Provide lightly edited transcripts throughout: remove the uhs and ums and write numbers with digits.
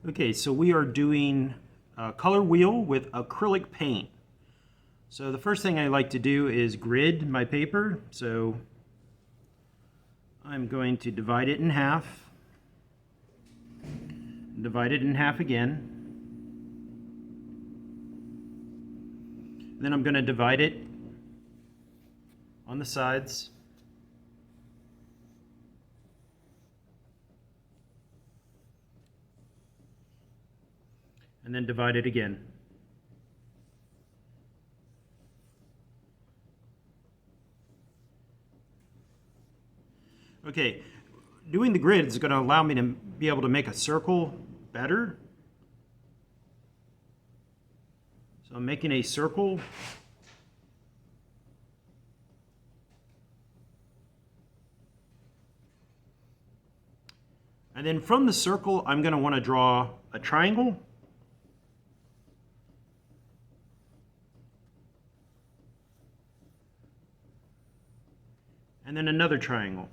Okay, so we are doing a color wheel with acrylic paint. So the first thing I like to do is grid my paper. So I'm going to divide it in half, divide it in half again. Then I'm going to divide it on the sides. And then divide it again. Okay, doing the grid is going to allow me to be able to make a circle better. So I'm making a circle. And then from the circle, I'm going to want to draw a triangle. And then another triangle.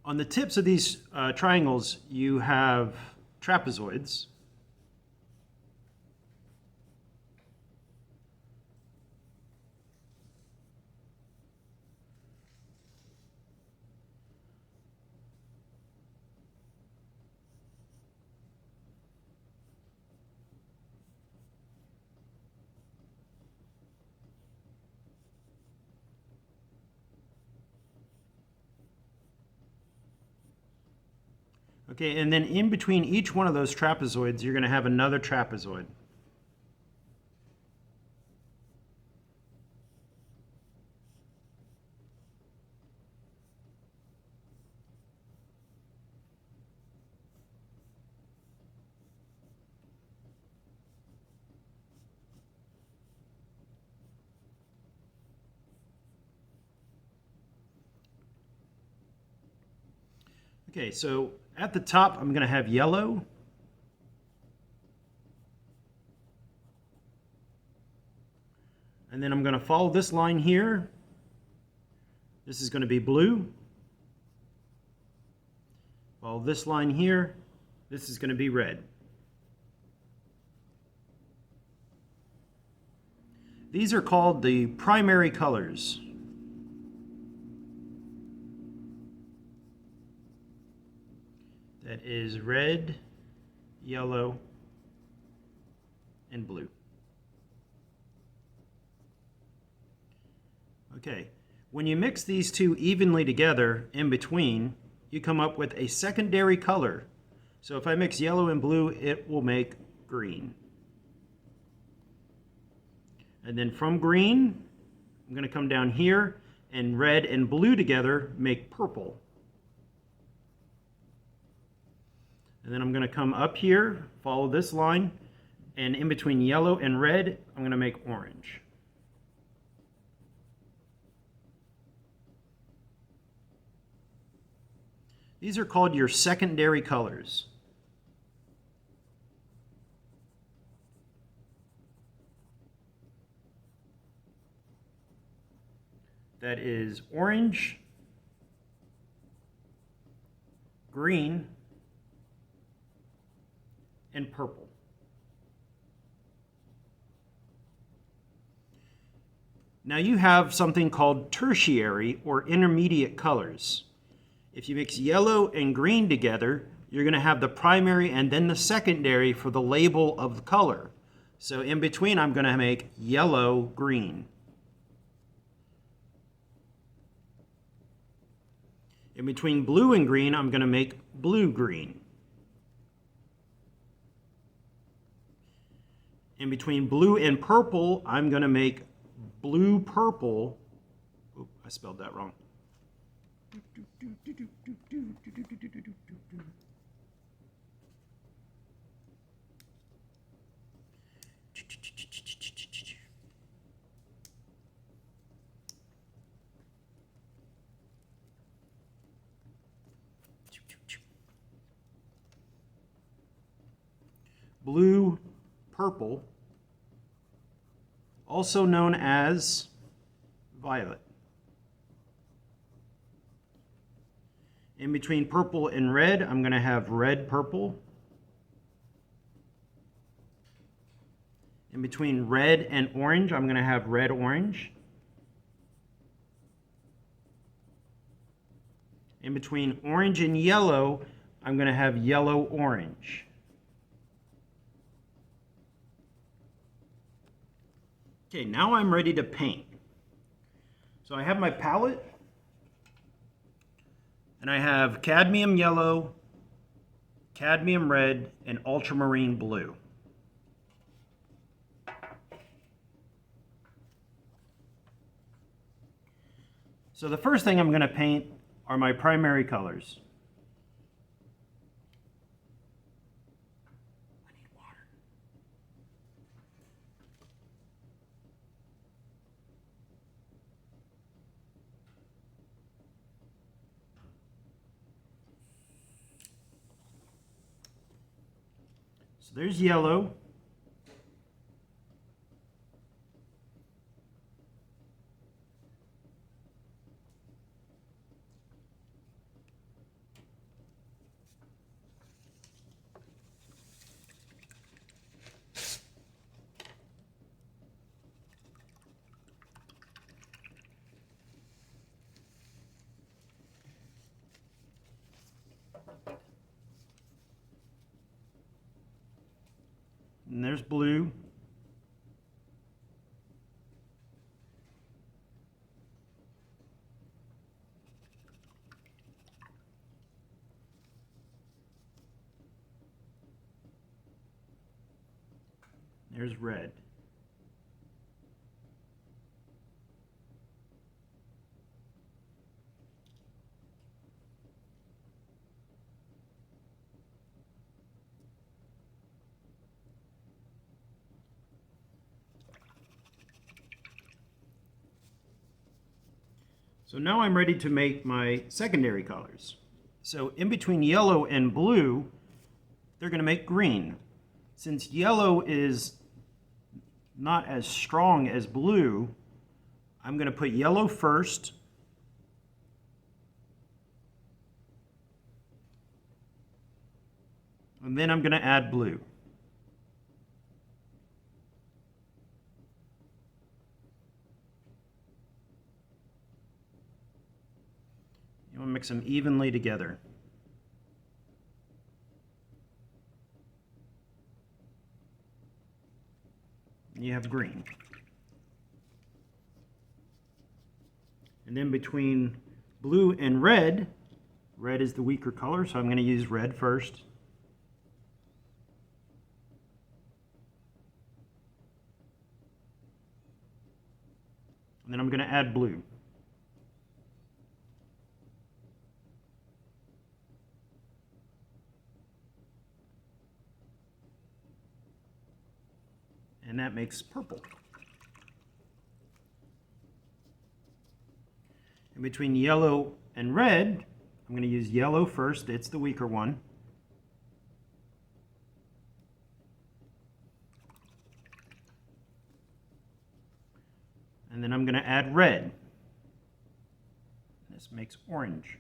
On the tips of these triangles, you have trapezoids. Okay, and then in between each one of those trapezoids, you're going to have another trapezoid. Okay, so at the top, I'm going to have yellow. And then I'm going to follow this line here. This is going to be blue. Follow this line here. This is going to be red. These are called the primary colors. That is red, yellow, and blue. Okay, when you mix these two evenly together in between, you come up with a secondary color. So if I mix yellow and blue, it will make green. And then from green, I'm going to come down here, and red and blue together make purple. And then I'm going to come up here, follow this line, and in between yellow and red, I'm going to make orange. These are called your secondary colors. That is orange, green, and purple. Now you have something called tertiary or intermediate colors. If you mix yellow and green together, you're going to have the primary and then the secondary for the label of the color. So in between, I'm going to make yellow-green. In between blue and green, I'm going to make blue-green. In between blue and purple, I'm going to make blue-purple. Oop, I spelled that wrong. Blue, purple, also known as violet. In between purple and red, I'm going to have red purple. In between red and orange, I'm going to have red orange. In between orange and yellow, I'm going to have yellow orange. Okay, now I'm ready to paint. So I have my palette, and I have cadmium yellow, cadmium red, and ultramarine blue. So the first thing I'm going to paint are my primary colors. I need water. So there's yellow. And there's blue. There's red. So now I'm ready to make my secondary colors. So in between yellow and blue, they're going to make green. Since yellow is not as strong as blue, I'm going to put yellow first. And then I'm going to add blue. You want to mix them evenly together. And you have green. And then between blue and red, red is the weaker color, so I'm going to use red first. And then I'm going to add blue. And that makes purple. In between yellow and red, I'm going to use yellow first. It's the weaker one. And then I'm going to add red. This makes orange.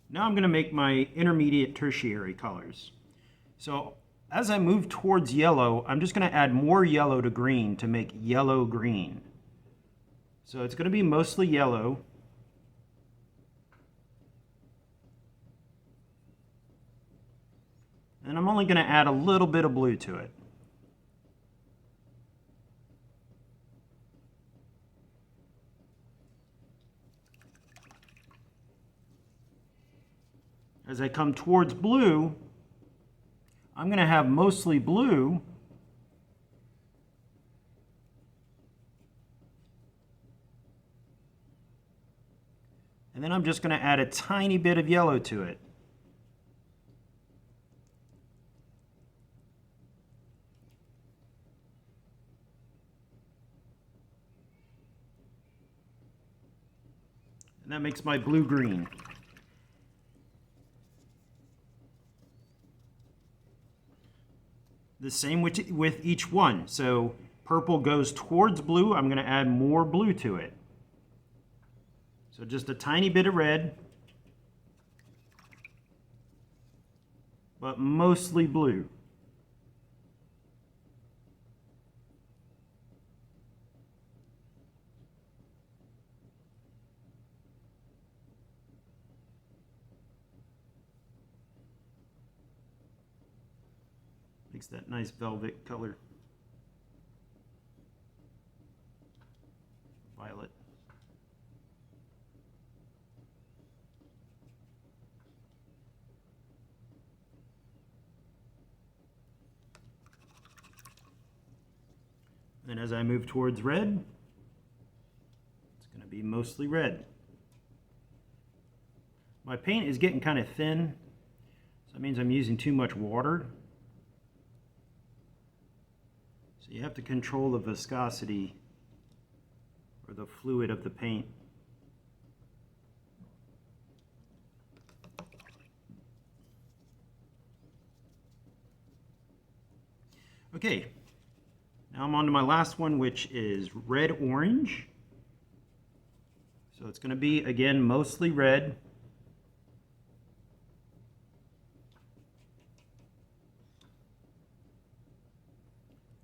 Now I'm going to make my intermediate tertiary colors. So as I move towards yellow, I'm just going to add more yellow to green to make yellow green. So it's going to be mostly yellow. And I'm only going to add a little bit of blue to it. As I come towards blue, I'm going to have mostly blue. And then I'm just going to add a tiny bit of yellow to it. And that makes my blue-green. the same with each one. So purple goes towards blue. I'm going to add more blue to it. So just a tiny bit of red, but mostly blue. Makes that nice velvet color. Violet. And as I move towards red, it's going to be mostly red. My paint is getting kind of thin, so that means I'm using too much water. So you have to control the viscosity or the fluid of the paint. Okay, now I'm on to my last one, which is red-orange. So it's going to be, again, mostly red.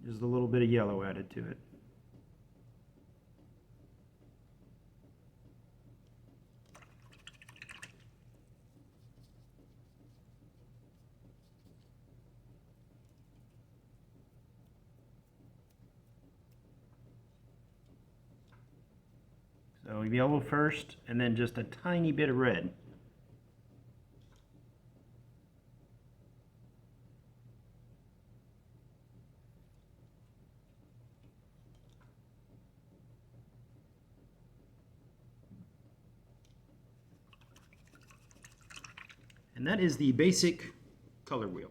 Just a little bit of yellow added to it. So yellow first, and then just a tiny bit of red. And that is the basic color wheel.